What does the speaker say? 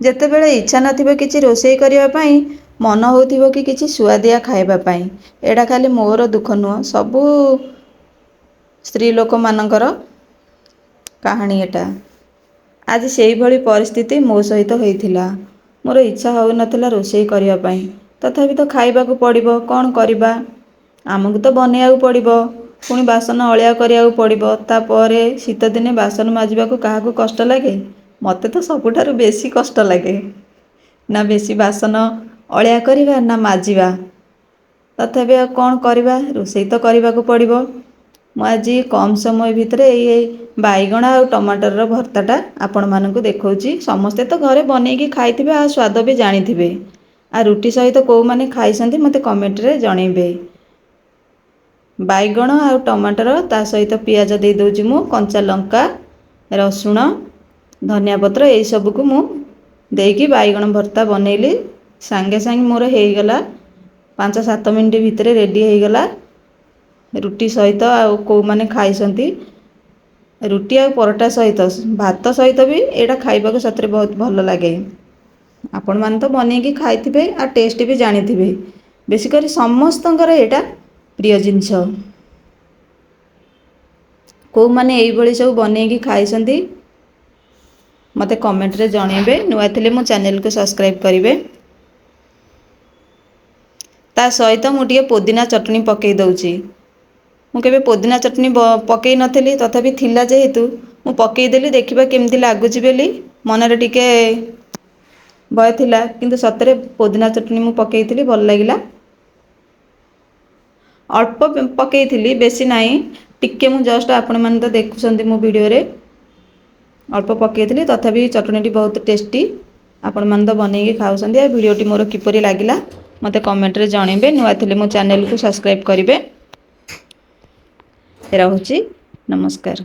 ଯେତେବେଳେ ଇଚ୍ଛା ନଥିବ କିଛି ରୋଷେଇ କରିବା ପାଇଁ, ମନ ହେଉଥିବ କି କିଛି ସୁଆଦିଆ ଖାଇବା ପାଇଁ। ଏଇଟା ଖାଲି ମୋର ଦୁଃଖ ନୁହଁ, ସବୁ ସ୍ତ୍ରୀ ଲୋକମାନଙ୍କର କାହାଣୀ ଏଟା। ଆଜି ସେଇଭଳି ପରିସ୍ଥିତି ମୋ ସହିତ ହୋଇଥିଲା। ମୋର ଇଚ୍ଛା ହେଉନଥିଲା ରୋଷେଇ କରିବା ପାଇଁ, ତଥାପି ତ ଖାଇବାକୁ ପଡ଼ିବ, କ'ଣ କରିବା। ଆମକୁ ତ ବନେଇବାକୁ ପଡ଼ିବ, ପୁଣି ବାସନ ଅଳିଆ କରିବାକୁ ପଡ଼ିବ। ତାପରେ ଶୀତଦିନେ ବାସନ ମାଜିବାକୁ କାହାକୁ କଷ୍ଟ ଲାଗେ? ମୋତେ ତ ସବୁଠାରୁ ବେଶୀ କଷ୍ଟ ଲାଗେ। ନା ବେଶୀ ବାସନ ଅଳିଆ କରିବା ନା ମାଜିବା। ତଥାପି ଆଉ କ'ଣ କରିବା, ରୋଷେଇ ତ କରିବାକୁ ପଡ଼ିବ। ମୁଁ ଆଜି କମ୍ ସମୟ ଭିତରେ ଏଇ ବାଇଗଣ ଆଉ ଟମାଟରର ଭର୍ତ୍ତାଟା ଆପଣମାନଙ୍କୁ ଦେଖାଉଛି। ସମସ୍ତେ ତ ଘରେ ବନେଇକି ଖାଇଥିବେ ଆଉ ସ୍ୱାଦ ବି ଜାଣିଥିବେ। ଆଉ ରୁଟି ସହିତ କେଉଁମାନେ ଖାଇଛନ୍ତି ମୋତେ କମେଣ୍ଟରେ ଜଣେଇବେ। ବାଇଗଣ ଆଉ ଟମାଟର, ତା ସହିତ ପିଆଜ ଦେଇ ଦେଉଛି ମୁଁ, କଞ୍ଚା ଲଙ୍କା, ରସୁଣ, ଧନିଆ ପତ୍ର ଏଇସବୁକୁ ମୁଁ ଦେଇକି ବାଇଗଣ ଭର୍ତ୍ତା ବନେଇଲି। ସାଙ୍ଗେ ସାଙ୍ଗେ ମୋର ହେଇଗଲା, 5-7 ମିନିଟ୍ ଭିତରେ ରେଡ଼ି ହେଇଗଲା। ରୁଟି ସହିତ ଆଉ କେଉଁମାନେ ଖାଇଛନ୍ତି, ରୁଟି ଆଉ ପରଟା ସହିତ, ଭାତ ସହିତ ବି ଏଇଟା ଖାଇବାକୁ ସତରେ ବହୁତ ଭଲ ଲାଗେ। ଆପଣମାନେ ତ ବନେଇକି ଖାଇଥିବେ ଆଉ ଟେଷ୍ଟ ବି ଜାଣିଥିବେ। ବେଶୀ କରି ସମସ୍ତଙ୍କର ଏଇଟା ପ୍ରିୟ ଜିନିଷ। କେଉଁମାନେ ଏଇଭଳି ସବୁ ବନେଇକି ଖାଇଛନ୍ତି ମୋତେ କମେଣ୍ଟରେ ଜଣେଇବେ। ନୂଆ ଥିଲେ ମୋ ଚ୍ୟାନେଲକୁ ସବସ୍କ୍ରାଇବ୍ କରିବେ। ତା ସହିତ ମୁଁ ଟିକେ ପୋଦିନା ଚଟଣି ପକାଇ ଦେଉଛି। ମୁଁ କେବେ ପୋଦିନା ଚଟଣି ପକାଇ ନଥିଲି, ତଥାପି ଥିଲା ଯେହେତୁ ମୁଁ ପକାଇଦେଲି, ଦେଖିବା କେମିତି ଲାଗୁଛି ବୋଲି। ମନରେ ଟିକେ ଭୟ ଥିଲା, କିନ୍ତୁ ସତରେ ପୋଦିନା ଚଟଣି ମୁଁ ପକାଇଥିଲି, ଭଲ ଲାଗିଲା। ଅଳ୍ପ ପକାଇଥିଲି, ବେଶୀ ନାହିଁ, ଟିକେ ମୁଁ ଜଷ୍ଟ, ଆପଣମାନେ ତ ଦେଖୁଛନ୍ତି ମୋ ଭିଡ଼ିଓରେ, ଅଳ୍ପ ପକାଇଥିଲି। ତଥାପି ଚଟଣିଟି ବହୁତ ଟେଷ୍ଟି। ଆପଣମାନେ ତ ବନେଇକି ଖାଉଛନ୍ତି। ଆଉ ଭିଡ଼ିଓଟି ମୋର କିପରି ଲାଗିଲା ମୋତେ କମେଣ୍ଟରେ ଜଣେଇବେ। ନୂଆ ଥିଲେ ମୋ ଚ୍ୟାନେଲକୁ ସବସ୍କ୍ରାଇବ୍ କରିବେ। ରହୁଛି, ନମସ୍କାର।